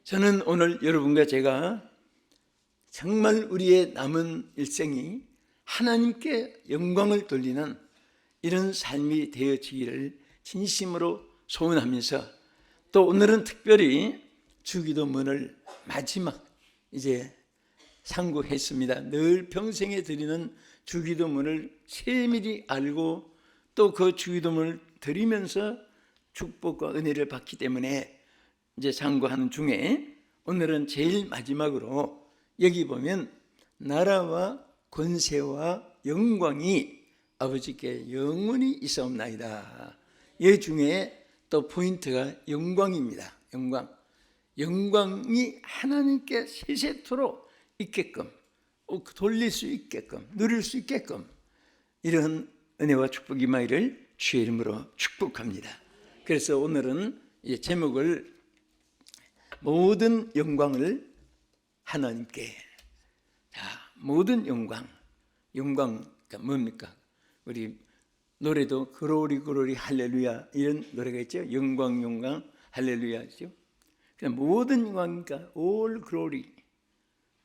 저는 오늘 여러분과 제가 정말 우리의 남은 일생이 하나님께 영광을 돌리는 이런 삶이 되어지기를 진심으로 소원하면서, 또 오늘은 특별히 주기도문을 마지막 이제 상고했습니다. 늘 평생에 드리는 주기도문을 세밀히 알고 또 그 주기도문을 드리면서 축복과 은혜를 받기 때문에 이제 상고하는 중에 오늘은 제일 마지막으로 여기 보면 나라와 권세와 영광이 아버지께 영원히 있사옵나이다. 이 중에 또 포인트가 영광입니다. 영광이 하나님께 세세토록 있게끔, 돌릴 수 있게끔, 누릴 수 있게끔 이런 은혜와 축복이 임하기를 주의 이름으로 축복합니다. 그래서 오늘은 제목을 모든 영광을 하나님께. 모든 영광가 뭡니까? 우리 노래도 그로리 할렐루야 이런 노래가 있죠. 영광 할렐루야죠. 그냥 모든 영광이니까 all glory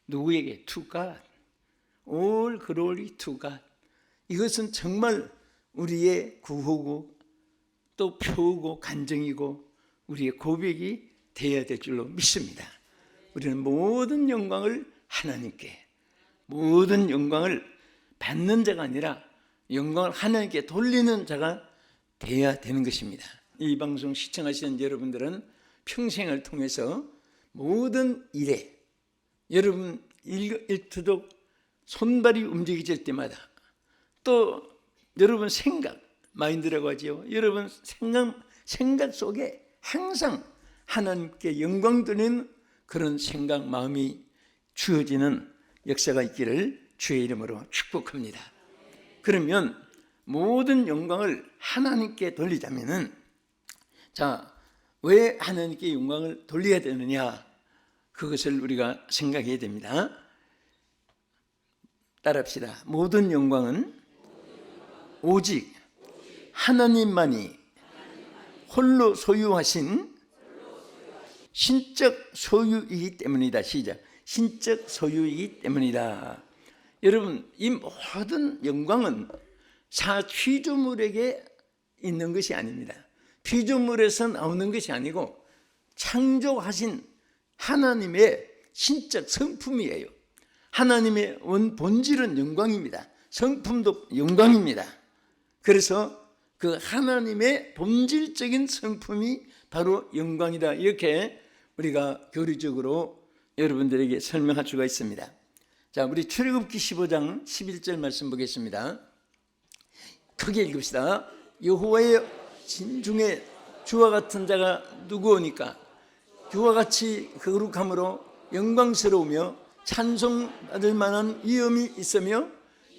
누구에게? To God. all glory to God. 이것은 정말 우리의 구호고 또 표고 간증이고 우리의 고백이 되어야 될 줄로 믿습니다. 우리는 모든 영광을 하나님께, 모든 영광을 받는 자가 아니라 영광을 하나님께 돌리는 자가 되어야 되는 것입니다. 이 방송 시청하시는 여러분들은 평생을 통해서 모든 일에 여러분 일투족 손발이 움직여질 때마다, 또 여러분 생각, 마인드라고 하죠. 여러분 생각 속에 항상 하나님께 영광 드리는 그런 생각, 마음이 주어지는 역사가 있기를 주의 이름으로 축복합니다. 그러면 모든 영광을 하나님께 돌리자면은, 왜 하나님께 영광을 돌려야 되느냐? 그것을 우리가 생각해야 됩니다. 따라합시다. 모든 영광은 오직 하나님만이 홀로 소유하신 신적 소유이기 때문이다. 시작. 신적 소유이기 때문이다. 여러분, 이 모든 영광은 피조물에게 있는 것이 아닙니다. 피조물에서 나오는 것이 아니고 창조하신 하나님의 신적 성품이에요. 하나님의 본질은 영광입니다. 성품도 영광입니다. 그래서 그 하나님의 본질적인 성품이 바로 영광이다. 이렇게 우리가 교리적으로 여러분들에게 설명할 수가 있습니다. 우리 출애굽기 15장 11절 말씀 보겠습니다. 크게 읽읍시다. 여호와의 진중에 주와 같은 자가 누구오니까? 주와 같이 거룩함으로 영광스러우며 찬송받을 만한 위엄이 있으며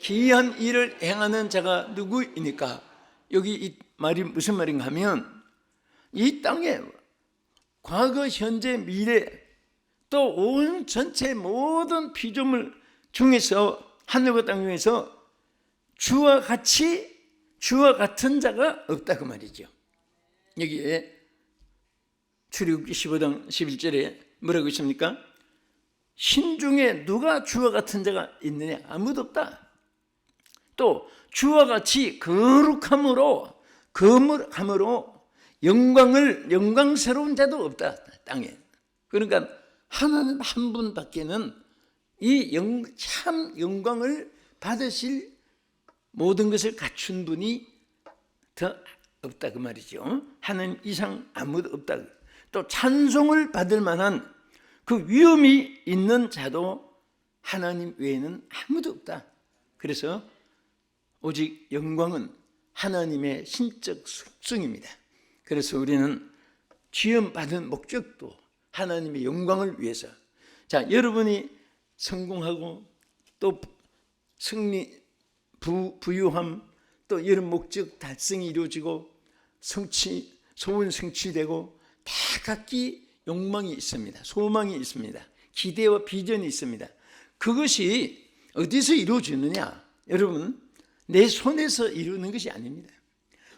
기이한 일을 행하는 자가 누구이니까? 여기 이 말이 무슨 말인가 하면, 이 땅에 과거, 현재, 미래 또 온 전체 모든 피조물 중에서, 하늘과 땅 중에서 주와 같은 자가 없다 그 말이죠. 여기에 출애굽기 15장 11절에 뭐라고 있습니까? 신중에 누가 주와 같은 자가 있느냐? 아무도 없다. 또 주와 같이 거룩함으로 영광스러운 자도 없다 땅에. 그러니까 하나님 한 분밖에는 이 참 영광을 받으실 모든 것을 갖춘 분이 더 없다 그 말이죠. 하나님 이상 아무도 없다. 또 찬송을 받을 만한 그 위엄이 있는 자도 하나님 외에는 아무도 없다. 그래서 오직 영광은 하나님의 신적 속성입니다. 그래서 우리는 지음받은 목적도 하나님의 영광을 위해서. 여러분이 성공하고 또 승리, 부유함, 또 이런 목적 달성이 이루어지고 소원 성취되고 다 각기 욕망이 있습니다. 소망이 있습니다. 기대와 비전이 있습니다. 그것이 어디서 이루어지느냐? 여러분, 내 손에서 이루는 것이 아닙니다.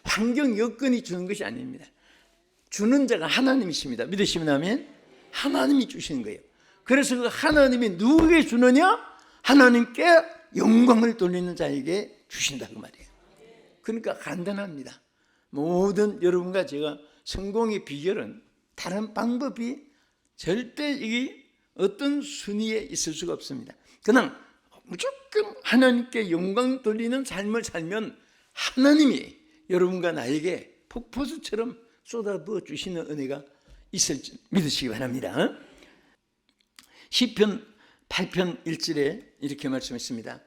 환경 여건이 주는 것이 아닙니다. 주는 자가 하나님이십니다. 믿으시면 아멘. 하나님이 주시는 거예요. 그래서 그 하나님이 누구에게 주느냐? 하나님께 영광을 돌리는 자에게 주신다 그 말이에요. 그러니까 간단합니다. 모든 여러분과 제가 성공의 비결은 다른 방법이 절대 이 어떤 순위에 있을 수가 없습니다. 그냥 무조건 하나님께 영광 돌리는 삶을 살면 하나님이 여러분과 나에게 폭포수처럼 쏟아부어 주시는 은혜가 있을 줄 믿으시기 바랍니다. 시편 8편 1절에 이렇게 말씀했습니다.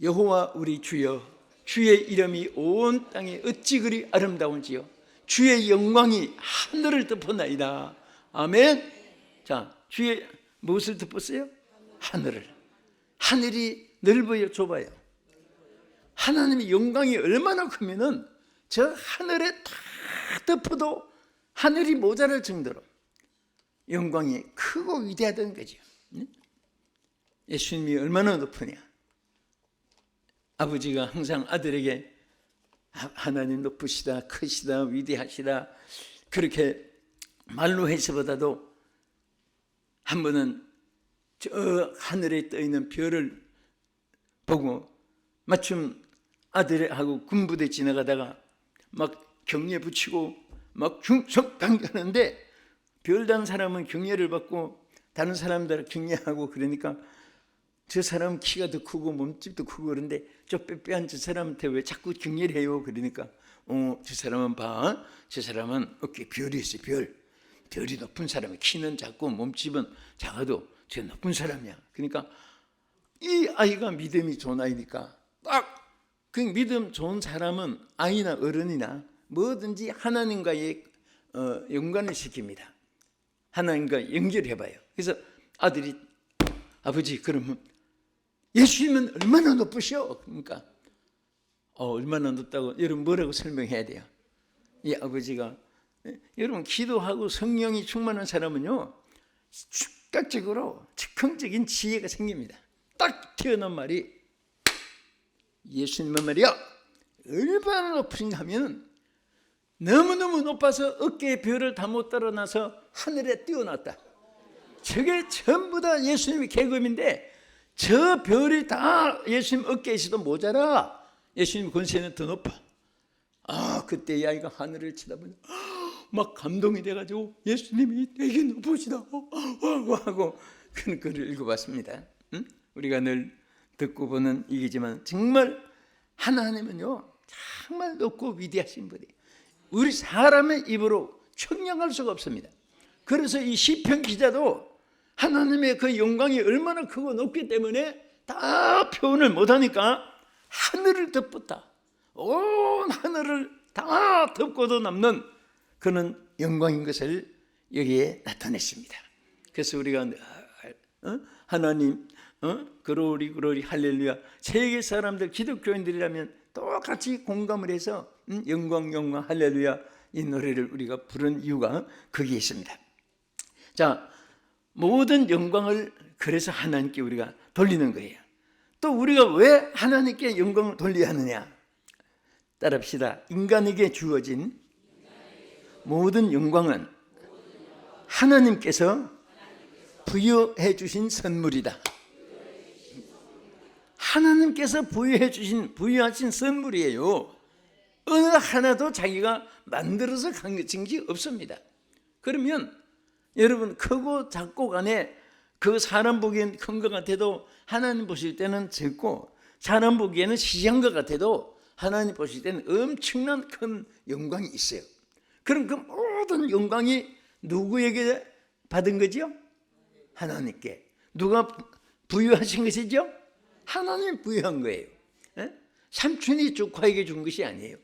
여호와 우리 주여, 주의 이름이 온 땅에 어찌 그리 아름다운지요, 주의 영광이 하늘을 덮었나이다. 아멘. 자, 주의 무엇을 덮었어요? 하늘을. 하늘이 넓어요, 좁아요? 하나님의 영광이 얼마나 크면은 저 하늘에 다 덮어도 하늘이 모자랄 정도로 영광이 크고 위대하다는 거죠. 예수님이 얼마나 높으냐. 아버지가 항상 아들에게 하나님 높으시다, 크시다, 위대하시다 그렇게 말로 해서보다도 한 번은 저 하늘에 떠 있는 별을 보고 마침 아들하고 군부대 지나가다가 막 경례 붙이고 막 중성당하는데 별단 사람은 경례를 받고 다른 사람들 경례하고 그러니까 저 사람은 키가 더 크고 몸집도 크고 그런데 저 빼빼한 저 사람한테 왜 자꾸 경례를 해요? 그러니까 저 사람은 봐, 저 사람은 어깨에 별이 있어요. 별이 높은 사람이 키는 작고 몸집은 작아도 저 높은 사람이야. 그러니까 이 아이가 믿음이 좋은 아이니까 딱 그 믿음 좋은 사람은 아이나 어른이나 뭐든지 하나님과의 연관을 시킵니다. 하나님과 연결해봐요. 그래서 아들이 아버지 그러면 예수님은 얼마나 높으셔? 그러니까 얼마나 높다고 여러분 뭐라고 설명해야 돼요? 이 아버지가 여러분 기도하고 성령이 충만한 사람은요 즉각적으로 즉흥적인 지혜가 생깁니다. 딱 튀어나온 말이 예수님은 말이야 얼마나 높으신가 하면 너무너무 높아서 어깨에 별을 다 못 따라나서 하늘에 띄어났다. 저게 전부 다 예수님의 계급인데 저 별이 다 예수님 어깨에 있어도 모자라. 예수님 권세는 더 높아. 그때 이 아이가 하늘을 쳐다보니 막 감동이 돼가지고 예수님이 되게 높으시다 하고 그 글을 읽어봤습니다. 우리가 늘 듣고 보는 얘기지만 정말 하나님은요 정말 높고 위대하신 분이에요. 우리 사람의 입으로 청량할 수가 없습니다. 그래서 이 시편 기자도 하나님의 그 영광이 얼마나 크고 높기 때문에 다 표현을 못하니까 하늘을 덮었다. 온 하늘을 다 덮고도 남는 그는 영광인 것을 여기에 나타냈습니다. 그래서 우리가 하나님 그로리 할렐루야 세계 사람들 기독교인들이라면 똑같이 공감을 해서 영광 할렐루야 이 노래를 우리가 부른 이유가 거기에 있습니다. 자, 모든 영광을 그래서 하나님께 우리가 돌리는 거예요. 또 우리가 왜 하나님께 영광을 돌려야 하느냐? 따라합시다. 인간에게 주어진 모든 영광은 하나님께서 부여해 주신 선물이다. 하나님께서 부여하신 선물이에요. 어느 하나도 자기가 만들어서 가진 게 없습니다. 그러면 여러분 크고 작고 간에 그 사람 보기엔 큰 것 같아도 하나님 보실 때는 적고 사람 보기에는 시시한 것 같아도 하나님 보실 때는 엄청난 큰 영광이 있어요. 그럼 그 모든 영광이 누구에게 받은 거죠? 하나님께. 누가 부여하신 것이죠? 하나님 부여한 거예요. 삼촌이 조카에게 준 것이 아니에요.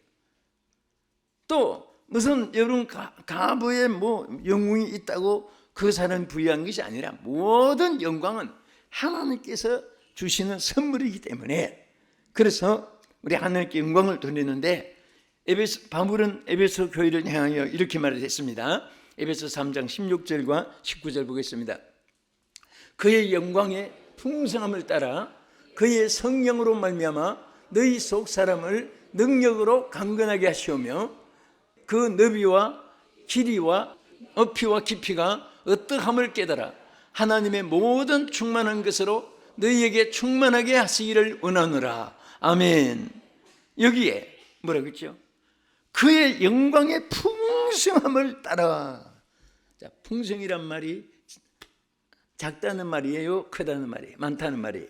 또 무슨 여러분 가부에 뭐 영웅이 있다고 그 사람 부여한 것이 아니라 모든 영광은 하나님께서 주시는 선물이기 때문에 그래서 우리 하나님께 영광을 돌리는데 바울은 에베소 교회를 향하여 이렇게 말을 했습니다. 에베소 3장 16절과 19절 보겠습니다. 그의 영광의 풍성함을 따라 그의 성령으로 말미암아 너희 속 사람을 능력으로 강건하게 하시오며 그 너비와 길이와 어피와 깊이가 어떠함을 깨달아 하나님의 모든 충만한 것으로 너희에게 충만하게 하시기를 원하노라. 아멘. 여기에 뭐라고 했죠? 그의 영광의 풍성함을 따라. 자, 풍성이란 말이 작다는 말이에요? 크다는 말이에요? 많다는 말이에요?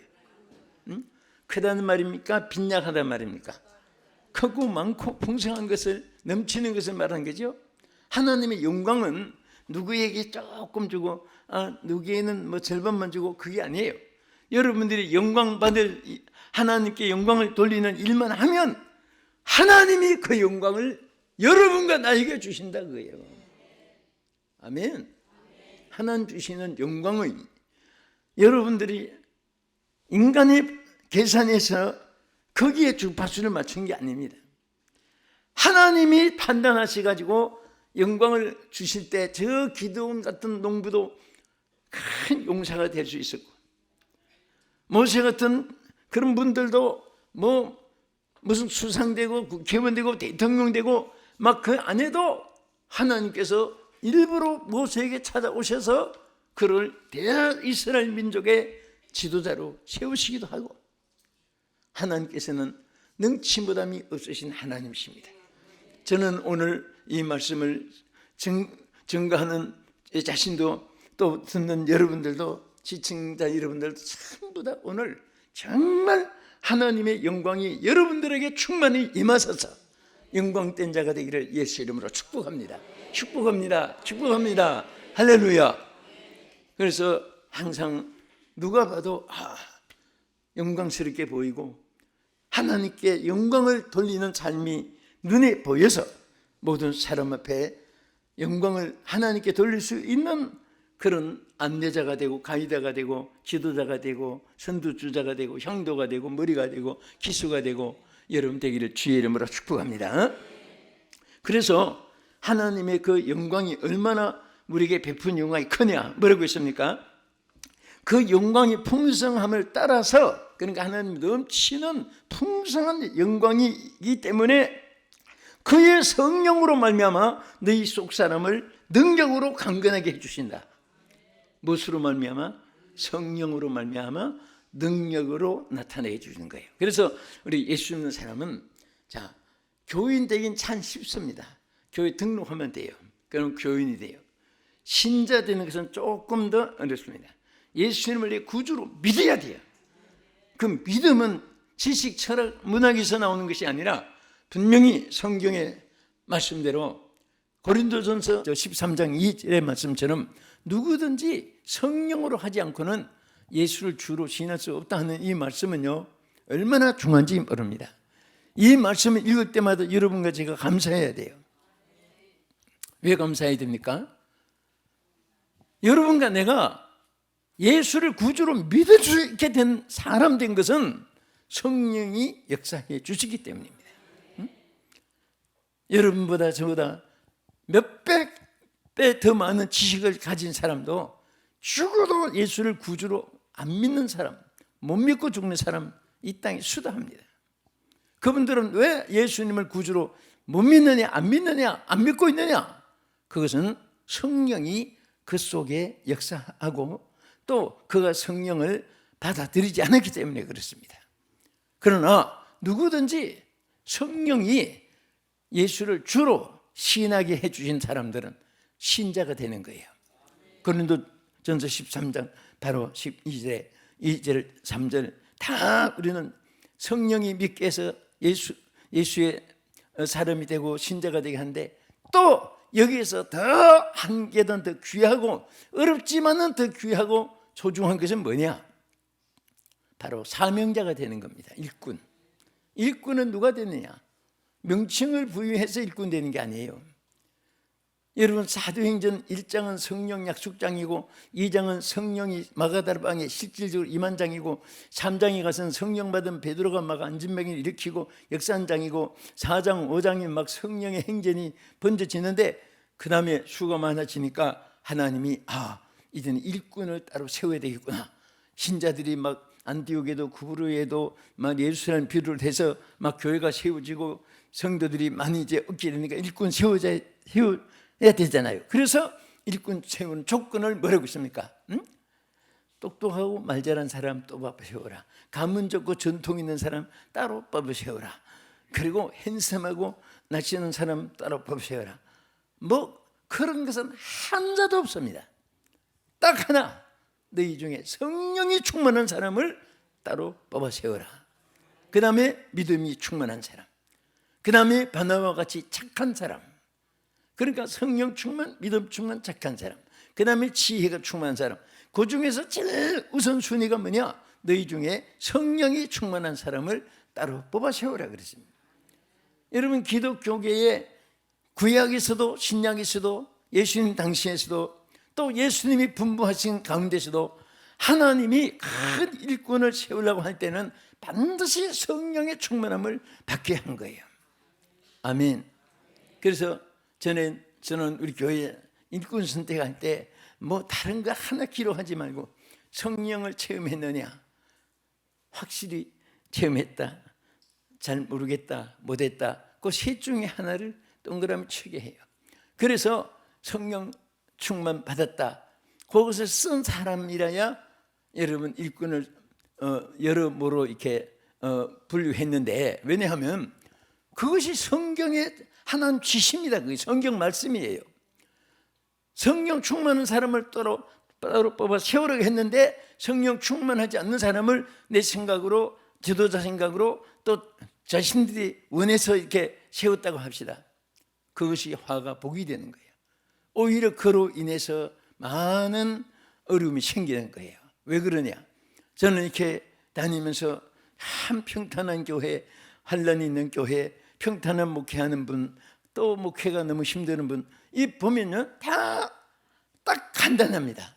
크다는 말입니까? 빈약하다는 말입니까? 크고 많고 풍성한 것을, 넘치는 것을 말하는 거죠. 하나님의 영광은 누구에게 조금 주고 누구에게는 뭐 절반만 주고 그게 아니에요. 여러분들이 영광 받을, 하나님께 영광을 돌리는 일만 하면 하나님이 그 영광을 여러분과 나에게 주신다 그거예요. 아멘. 하나님 주시는 영광을 여러분들이 인간의 계산해서 거기에 주파수를 맞춘 게 아닙니다. 하나님이 판단하셔가지고 영광을 주실 때 저 기드온 같은 농부도 큰 용사가 될 수 있었고, 모세 같은 그런 분들도 무슨 수상되고 국회의원 되고 대통령 되고 막 그 안에도 하나님께서 일부러 모세에게 찾아오셔서 그를 대이스라엘 민족의 지도자로 세우시기도 하고, 하나님께서는 능치무담이 없으신 하나님이십니다. 저는 오늘 이 말씀을 증거하는 제 자신도 또 듣는 여러분들도 시청자 여러분들도 전부 다 오늘 정말 하나님의 영광이 여러분들에게 충만히 임하셔서 영광된 자가 되기를 예수 이름으로 축복합니다. 축복합니다. 축복합니다. 할렐루야. 그래서 항상 누가 봐도 영광스럽게 보이고 하나님께 영광을 돌리는 삶이 눈에 보여서 모든 사람 앞에 영광을 하나님께 돌릴 수 있는 그런 안내자가 되고 가이드가 되고 지도자가 되고 선두주자가 되고 향도가 되고 머리가 되고 기수가 되고 여러분 되기를 주의 이름으로 축복합니다. 그래서 하나님의 그 영광이 얼마나 우리에게 베푼 영광이 크냐, 뭐라고 했습니까? 그 영광의 풍성함을 따라서, 그러니까 하나님 넘치는 풍성한 영광이기 때문에 그의 성령으로 말미암아 너희 속 사람을 능력으로 강건하게 해주신다. 무엇으로 말미암아? 성령으로 말미암아 능력으로 나타내게 해주시는 거예요. 그래서 우리 예수 믿는 사람은 자, 교인 되긴 참 쉽습니다. 교회 등록하면 돼요. 그럼 교인이 돼요. 신자 되는 것은 조금 더 어렵습니다. 예수님을 구주로 믿어야 돼요. 그 믿음은 지식, 철학, 문학에서 나오는 것이 아니라 분명히 성경의 말씀대로 고린도전서 13장 2절의 말씀처럼 누구든지 성령으로 하지 않고는 예수를 주로 신할 수 없다 하는 이 말씀은요, 얼마나 중요한지 모릅니다. 이 말씀을 읽을 때마다 여러분과 제가 감사해야 돼요. 왜 감사해야 됩니까? 여러분과 내가 예수를 구주로 믿을 수 있게 된 사람 된 것은 성령이 역사해 주시기 때문입니다. 여러분보다 저보다 몇백 배 더 많은 지식을 가진 사람도 죽어도 예수를 구주로 안 믿는 사람, 못 믿고 죽는 사람 이 땅에 수다합니다. 그분들은 왜 예수님을 구주로 못 믿느냐, 안 믿느냐, 안 믿고 있느냐? 그것은 성령이 그 속에 역사하고 또 그가 성령을 받아들이지 않았기 때문에 그렇습니다. 그러나 누구든지 성령이 예수를 주로 신하게 해주신 사람들은 신자가 되는 거예요. 고린도전서 13장 바로 12절, 2절, 3절 다 우리는 성령이 믿게 해서 예수의 사람이 되고 신자가 되게 하는데, 또 여기에서 더 한 계단 더 귀하고 어렵지만은 더 귀하고 소중한 것은 뭐냐? 바로 사명자가 되는 겁니다. 일꾼. 일꾼은 누가 되느냐? 명칭을 부여해서 일꾼 되는 게 아니에요. 여러분, 사도행전 1장은 성령 약속장이고 2장은 성령이 마가다라방에 실질적으로 임한 장이고 3장에 가서는 성령 받은 베드로가 막 안진병을 일으키고 역사한 장이고 4장, 5장이 막 성령의 행전이 번져지는데, 그 다음에 수가 많아지니까 하나님이 이제는 일꾼을 따로 세워야 되겠구나. 신자들이 막 안디옥에도 구브로에도 막 예수라는 비유를 해서 막 교회가 세워지고 성도들이 많이 이제 얻게 되니까 일꾼 세워야 되잖아요. 그래서 일꾼 세우는 조건을 뭐라고 있습니까? 똑똑하고 말 잘하는 사람 또 뽑아 세워라. 가문 좋고 전통 있는 사람 따로 뽑아 세워라. 그리고 핸섬하고 낚시하는 사람 따로 뽑아 세워라. 뭐 그런 것은 한 자도 없습니다. 딱 하나, 너희 중에 성령이 충만한 사람을 따로 뽑아 세워라. 그 다음에 믿음이 충만한 사람, 그 다음에 바나바와 같이 착한 사람, 그러니까 성령 충만, 믿음 충만, 착한 사람, 그 다음에 지혜가 충만한 사람. 그 중에서 제일 우선순위가 뭐냐? 너희 중에 성령이 충만한 사람을 따로 뽑아 세우라 그랬습니다. 여러분, 기독교계에 구약에서도 신약에서도 예수님 당시에서도 또 예수님이 분부하신 가운데서도 하나님이 큰 일꾼을 세우려고 할 때는 반드시 성령의 충만함을 받게 한 거예요. 아멘. 그래서 저는 우리 교회 일꾼 선택할 때 뭐 다른 거 하나 기록하지 말고 성령을 체험했느냐, 확실히 체험했다, 잘 모르겠다, 못했다, 그 셋 중에 하나를 동그라미 치게 해요. 그래서 성령 충만 받았다, 그것을 쓴 사람이라야 여러분 일꾼을 여러모로 이렇게 분류했는데, 왜냐하면 그것이 성경의 하나님 지시입니다. 그게 성경 말씀이에요. 성령 충만한 사람을 따로 뽑아 세우려고 했는데 성령 충만하지 않는 사람을 내 생각으로, 지도자 생각으로 또 자신들이 원해서 이렇게 세웠다고 합시다. 그것이 화가 복이 되는 거예요. 오히려 그로 인해서 많은 어려움이 생기는 거예요. 왜 그러냐? 저는 이렇게 다니면서 한 평탄한 교회, 환란이 있는 교회, 평탄한 목회하는 분, 또 목회가 너무 힘드는 분, 이 보면요 다 딱 간단합니다.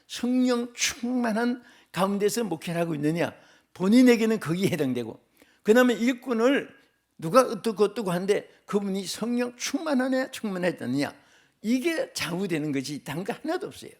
성령 충만한 가운데서 목회를 하고 있느냐, 본인에게는 거기에 해당되고, 그 다음에 일꾼을 누가 어떻고 한데 그분이 성령 충만하냐 충만했느냐, 이게 좌우되는 것이 다른 거 하나도 없어요.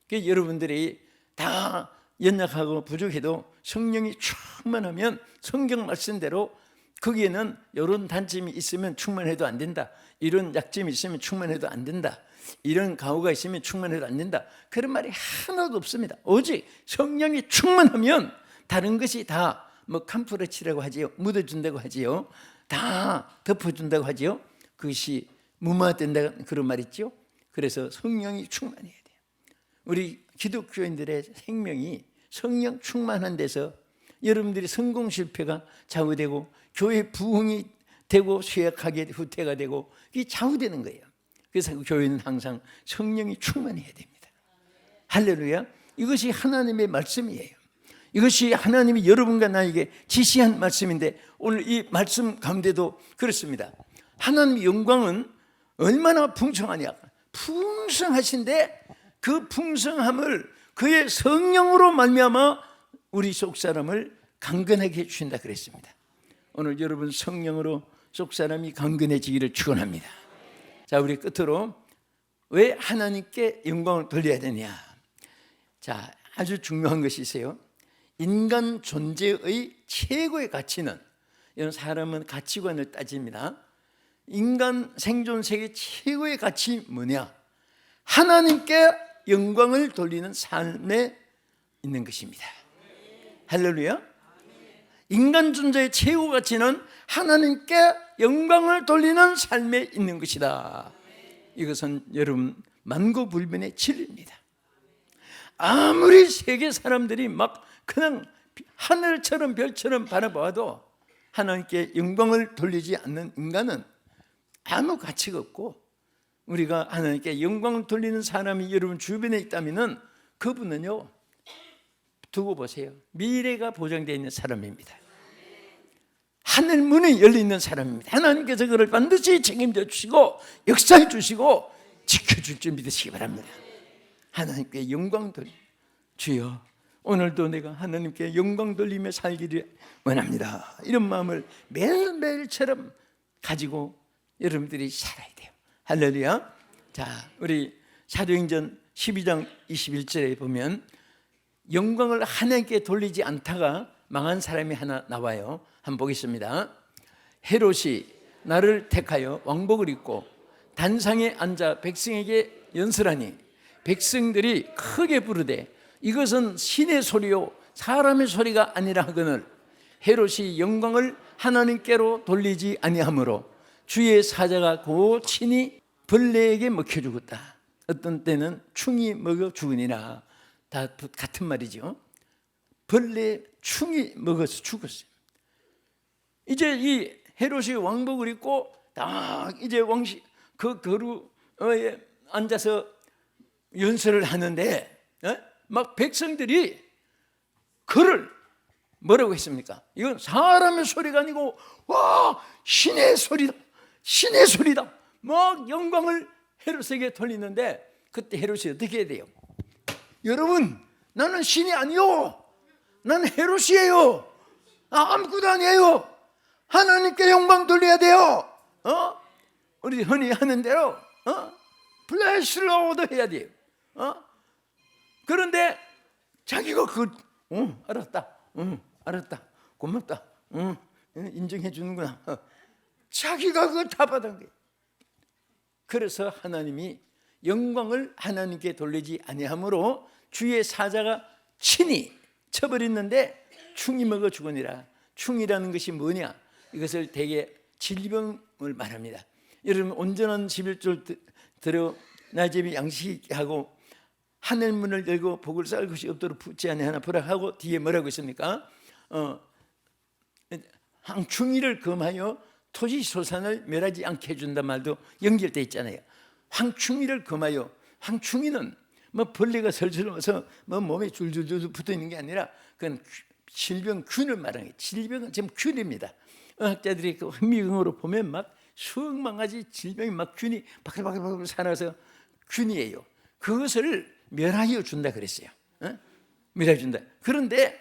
그래서 여러분들이 다 연약하고 부족해도 성령이 충만하면 성경 말씀대로 거기에는 이런 단점이 있으면 충만해도 안 된다, 이런 약점이 있으면 충만해도 안 된다, 이런 가오가 있으면 충만해도 안 된다, 그런 말이 하나도 없습니다. 오직 성령이 충만하면 다른 것이 다 뭐 캄프레치라고 하지요, 묻어준다고 하지요, 다 덮어준다고 하지요. 그것이 무마된다, 그런 말 있죠. 그래서 성령이 충만해야 돼요. 우리 기독교인들의 생명이 성령 충만한 데서 여러분들이 성공 실패가 좌우되고 교회 부흥이 되고 쇠약하게 후퇴가 되고 이게 좌우되는 거예요. 그래서 교회는 항상 성령이 충만해야 됩니다. 할렐루야. 이것이 하나님의 말씀이에요. 이것이 하나님이 여러분과 나에게 지시한 말씀인데, 오늘 이 말씀 가운데도 그렇습니다. 하나님의 영광은 얼마나 풍성하냐, 풍성하신데 그 풍성함을 그의 성령으로 말미암아 우리 속 사람을 강건하게 해주신다 그랬습니다. 오늘 여러분 성령으로 속 사람이 강건해지기를 축원합니다. 자, 우리 끝으로 왜 하나님께 영광을 돌려야 되냐. 자, 아주 중요한 것이 있어요. 인간 존재의 최고의 가치는, 이런 사람은 가치관을 따집니다. 인간 생존 세계 최고의 가치 뭐냐? 하나님께 영광을 돌리는 삶에 있는 것입니다. 할렐루야. 인간 존재의 최고 가치는 하나님께 영광을 돌리는 삶에 있는 것이다. 이것은 여러분 만고불변의 진리입니다. 아무리 세계 사람들이 막 그냥 하늘처럼 별처럼 바라봐도 하나님께 영광을 돌리지 않는 인간은 아무 가치가 없고, 우리가 하나님께 영광을 돌리는 사람이 여러분 주변에 있다면 그분은요, 두고 보세요. 미래가 보장되어 있는 사람입니다. 하늘 문이 열려있는 사람입니다. 하나님께서 그를 반드시 책임져 주시고 역사해 주시고 지켜줄 줄 믿으시기 바랍니다. 하나님께 영광 돌리, 주여 오늘도 내가 하나님께 영광 돌리며 살기를 원합니다, 이런 마음을 매일매일처럼 가지고 여러분들이 살아야 돼요. 할렐루야. 자, 우리 사도행전 12장 21절에 보면 영광을 하나님께 돌리지 않다가 망한 사람이 하나 나와요. 한번 보겠습니다. 헤롯이 나를 택하여 왕복을 입고 단상에 앉아 백성에게 연설하니 백성들이 크게 부르되 이것은 신의 소리요 사람의 소리가 아니라 하거늘 헤롯이 영광을 하나님께로 돌리지 아니하므로 주의 사자가 곧 친히 벌레에게 먹혀 죽었다. 어떤 때는 충이 먹어 죽으니라. 다 같은 말이죠. 벌레 충이 먹어서 죽었어요. 이제 이 헤롯이 왕복을 입고 딱 이제 왕실 그 거루에 앉아서 연설을 하는데 막 백성들이 그를 뭐라고 했습니까? 이건 사람의 소리가 아니고 와 신의 소리다, 신의 소리다. 막 영광을 헤롯에게 돌리는데 그때 헤롯이 어떻게 해야 돼요? 여러분, 나는 신이 아니요, 나는 헤롯이에요. 아무것도 아니에요. 하나님께 영광 돌려야 돼요. 우리 흔히 하는 대로 블레스 로드 해야 돼요. 그런데 자기가 알았다, 알았다, 고맙다, 인정해 주는구나. 자기가 그걸 다 받은 거예요. 그래서 하나님이 영광을 하나님께 돌리지 아니하므로 주의 사자가 친히 쳐버렸는데 충이 먹어 죽으니라. 충이라는 것이 뭐냐? 이것을 대개 질병을 말합니다. 여러분, 온전한 11절 들어 나 집이 양식이 있게 하고 하늘 문을 열고 복을 쌓을 것이 없도록 붙지 아니하나 보라하고 뒤에 뭐라고 있습니까? 황충이를 금하여 토지 소산을 멸하지 않게 해준단 말도 연결돼 있잖아요. 황충이를 금하여, 황충이는 뭐 벌레가 설설 와서 뭐 몸에 줄줄줄 붙어 있는 게 아니라 그건 질병균을 말하는 거예요. 질병은 지금 균입니다. 의학자들이 그 현미경으로 보면 막 수억만 가지 질병이 막 균이 바글바글 살아서 균이에요. 그것을 멸하여 준다 그랬어요. 멸하여 준다. 그런데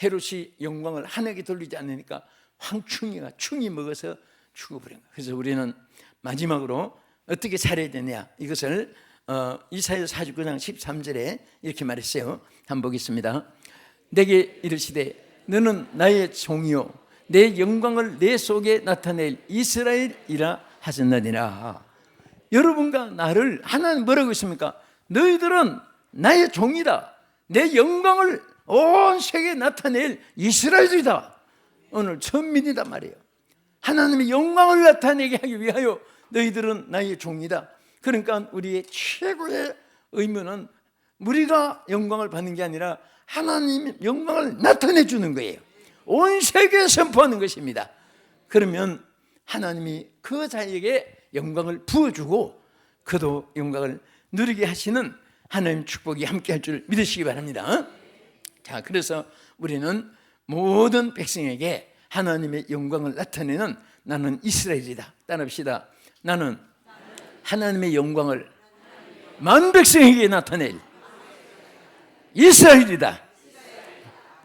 헤롯이 영광을 하나님께 돌리지 않으니까 황충이가 충이 먹어서 죽어버린 거예요. 그래서 우리는 마지막으로 어떻게 살아야 되냐, 이것을 이사야 49장 13절에 이렇게 말했어요. 한번 보겠습니다. 내게 이르시되 너는 나의 종이요 내 영광을 내 속에 나타낼 이스라엘이라 하셨느니라. 여러분과 나를 하나님 뭐라고 했습니까? 너희들은 나의 종이다, 내 영광을 온 세계에 나타낼 이스라엘이다. 오늘 천민이다 말이에요. 하나님의 영광을 나타내게 하기 위하여 너희들은 나의 종이다. 그러니까 우리의 최고의 의무는 우리가 영광을 받는 게 아니라 하나님의 영광을 나타내 주는 거예요. 온 세계에 선포하는 것입니다. 그러면 하나님이 그 자에게 영광을 부어주고 그도 영광을 누리게 하시는 하나님 축복이 함께할 줄 믿으시기 바랍니다. 자, 그래서 우리는 모든 백성에게 하나님의 영광을 나타내는 나는 이스라엘이다. 따라합시다. 나는 하나님의 영광을 만 백성에게 나타낼 이스라엘이다.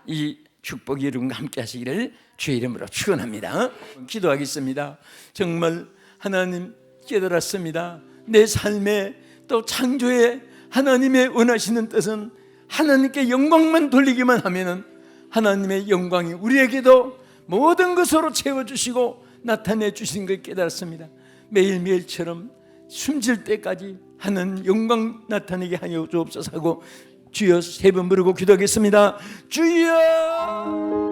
이 축복이 여러분과 함께 하시기를 주의 이름으로 축원합니다. 기도하겠습니다. 정말 하나님 깨달았습니다. 내 삶에 또 창조에 하나님의 원하시는 뜻은 하나님께 영광만 돌리기만 하면은 하나님의 영광이 우리에게도 모든 것으로 채워주시고 나타내 주신 걸 깨달았습니다. 매일매일처럼 숨질 때까지 하는 영광 나타내게 하여 주옵소서 하고 주여 세 번 부르고 기도하겠습니다. 주여.